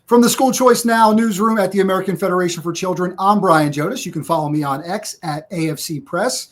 From the School Choice Now newsroom at the American Federation for Children, I'm Brian Jodas. You can follow me on X at AFC Press.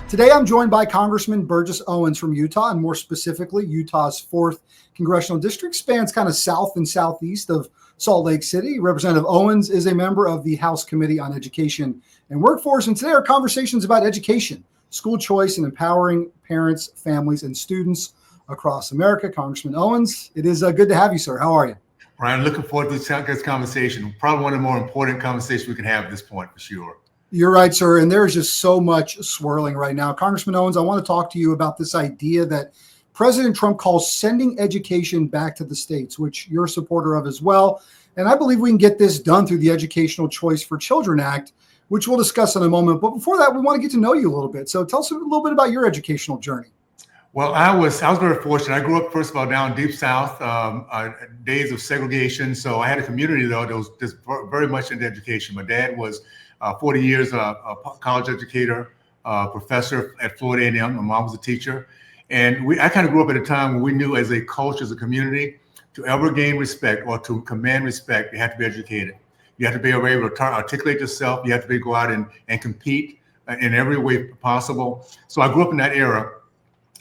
Today, I'm joined by Congressman Burgess Owens from Utah, and more specifically, Utah's 4th congressional district spans kind of south and southeast of Salt Lake City. Representative Owens is a member of the House Committee on Education and Workforce, and today our conversations about education, school choice, and empowering parents, families, and students across America. Congressman Owens, it is good to have you, sir. How are you? Brian, looking forward to this conversation. Probably one of the more important conversations we can have at this point, for sure. You're right, sir. And there's just so much swirling right now. Congressman Owens, I want to talk to you about this idea that President Trump calls sending education back to the states, which you're a supporter of as well. And I believe we can get this done through the Educational Choice for Children Act, which we'll discuss in a moment. But before that, we want to get to know you a little bit. So tell us a little bit about your educational journey. Well, I was very fortunate. I grew up, first of all, down deep south, days of segregation. So I had a community, though, that was just very much into education. My dad was 40 years a college educator, professor at Florida A&M. My mom was a teacher. And I kind of grew up at a time when we knew as a culture, as a community, to ever gain respect or to command respect, you have to be educated. You have to be able to articulate yourself. You have to be able to go out and compete in every way possible. So I grew up in that era.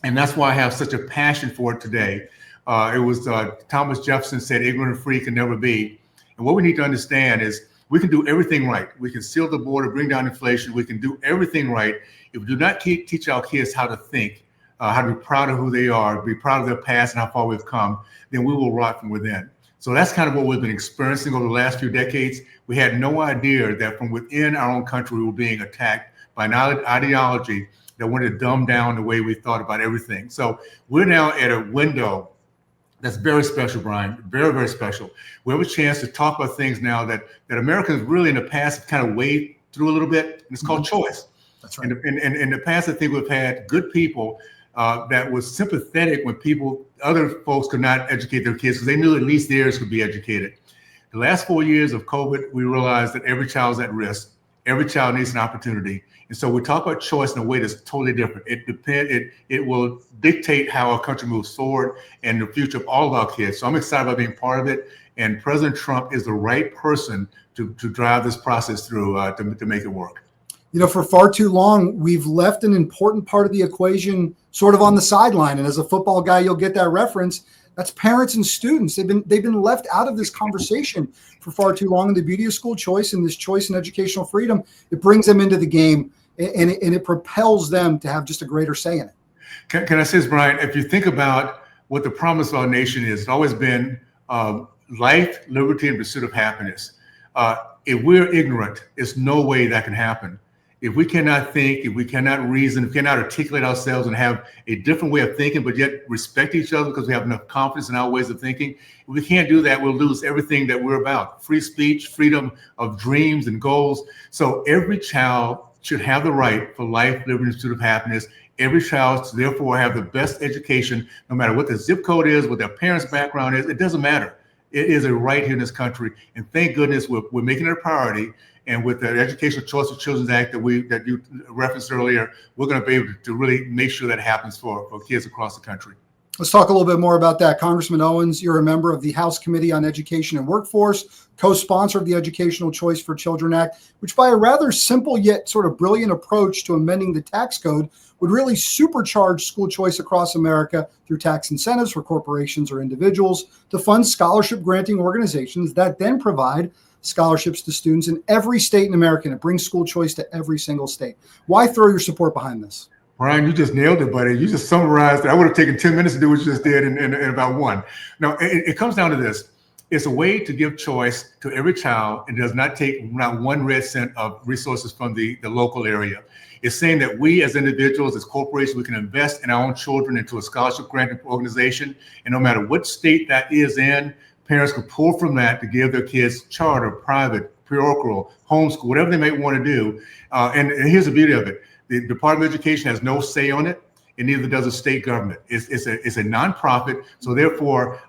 And that's why I have such a passion for it today. It was Thomas Jefferson said, ignorant and free can never be. And what we need to understand is we can do everything right. We can seal the border, bring down inflation. We can do everything right. If we do not teach our kids how to think, how to be proud of who they are, be proud of their past and how far we've come, then we will rot from within. So that's kind of what we've been experiencing over the last few decades. We had no idea that from within our own country, we were being attacked by an ideology that wanted to dumb down the way we thought about everything. So we're now at a window that's very special, Brian, very, very special. We have a chance to talk about things now that Americans really in the past have kind of waded through a little bit, and it's called choice. That's right. And in the past, I think we've had good people that was sympathetic when other folks could not educate their kids because they knew at least theirs could be educated. The last 4 years of COVID, we realized that every child is at risk. Every child needs an opportunity. And so we talk about choice in a way that's totally different. It will dictate how our country moves forward and the future of all of our kids. So I'm excited about being part of it. And President Trump is the right person to drive this process through to make it work. You know, for far too long, we've left an important part of the equation sort of on the sideline. And as a football guy, you'll get that reference. That's parents and students. They've been left out of this conversation for far too long. And the beauty of school choice and this choice in educational freedom, it brings them into the game and it propels them to have just a greater say in it. Can I say this, Brian? If you think about what the promise of our nation is, it's always been life, liberty, and pursuit of happiness. If we're ignorant, there's no way that can happen. If we cannot think, if we cannot reason, if we cannot articulate ourselves and have a different way of thinking, but yet respect each other because we have enough confidence in our ways of thinking, if we can't do that, we'll lose everything that we're about. Free speech, freedom of dreams and goals. So every child should have the right for life, liberty, and pursuit of happiness. Every child should therefore have the best education, no matter what their zip code is, what their parents' background is. It doesn't matter. It is a right here in this country. And thank goodness we're making it a priority. And with the Educational Choice for Children's Act that you referenced earlier, we're going to be able to really make sure that happens for kids across the country. Let's talk a little bit more about that. Congressman Owens, you're a member of the House Committee on Education and Workforce, co-sponsor of the Educational Choice for Children Act, which by a rather simple yet sort of brilliant approach to amending the tax code would really supercharge school choice across America through tax incentives for corporations or individuals to fund scholarship granting organizations that then provide scholarships to students in every state in America. And it brings school choice to every single state. Why throw your support behind this? Brian, you just nailed it, buddy. You just summarized it. I would have taken 10 minutes to do what you just did in about one. Now, it comes down to this. It's a way to give choice to every child and does not take not one red cent of resources from the local area. It's saying that we as individuals, as corporations, we can invest in our own children into a scholarship granting organization. And no matter what state that is in, parents can pull from that to give their kids charter, private, parochial, homeschool, whatever they may want to do. And here's the beauty of it. The Department of Education has no say on it. and neither does the state government. It's a nonprofit, so therefore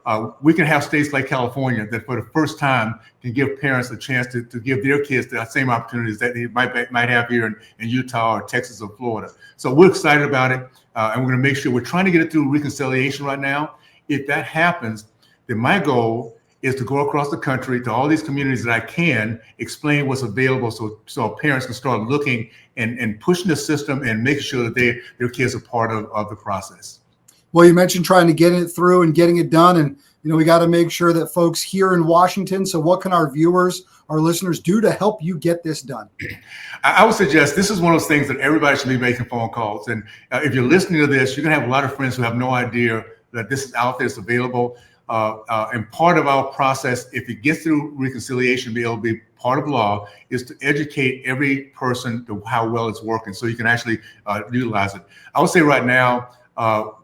we can have states like California that for the first time can give parents a chance to give their kids the same opportunities that they might have here in Utah or Texas or Florida. So we're excited about it, and we're going to make sure we're trying to get it through reconciliation right now. If that happens, then my goal is to go across the country to all these communities that I can explain what's available so parents can start looking and pushing the system and making sure that their kids are part of the process. Well, you mentioned trying to get it through and getting it done. And, we got to make sure that folks here in Washington. So what can our viewers, our listeners do to help you get this done? I would suggest this is one of those things that everybody should be making phone calls. And if you're listening to this, you're going to have a lot of friends who have no idea that this is out there, it's available. And part of our process, if it gets through reconciliation, it'll be part of law, is to educate every person to how well it's working so you can actually utilize it. I would say right now,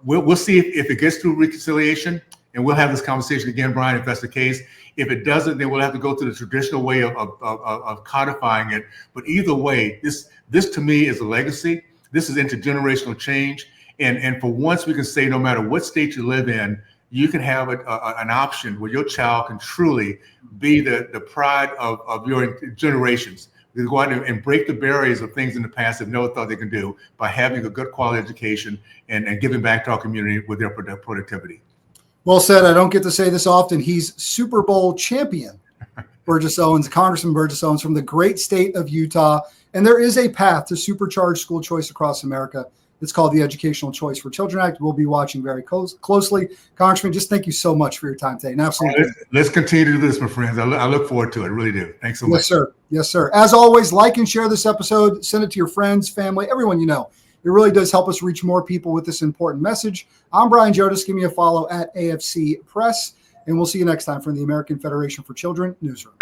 we'll see if it gets through reconciliation, and we'll have this conversation again, Brian, if that's the case. If it doesn't, then we'll have to go through the traditional way of codifying it. But either way, this to me is a legacy. This is intergenerational change. And for once, we can say no matter what state you live in, you can have an option where your child can truly be the pride of your generations. We can go out and break the barriers of things in the past that no one thought they could do by having a good quality education and giving back to our community with their productivity. Well said. I don't get to say this often. He's Super Bowl champion, Burgess Owens, Congressman Burgess Owens from the great state of Utah. And there is a path to supercharge school choice across America. It's called the Educational Choice for Children Act. We'll be watching very closely. Congressman, just thank you so much for your time today. And absolutely. Let's continue to do this, my friends. I look forward to it. I really do. Thanks so much. Yes, sir. Yes, sir. As always, like and share this episode. Send it to your friends, family, everyone you know. It really does help us reach more people with this important message. I'm Brian Jodis. Give me a follow at AFC Press. And we'll see you next time from the American Federation for Children Newsroom.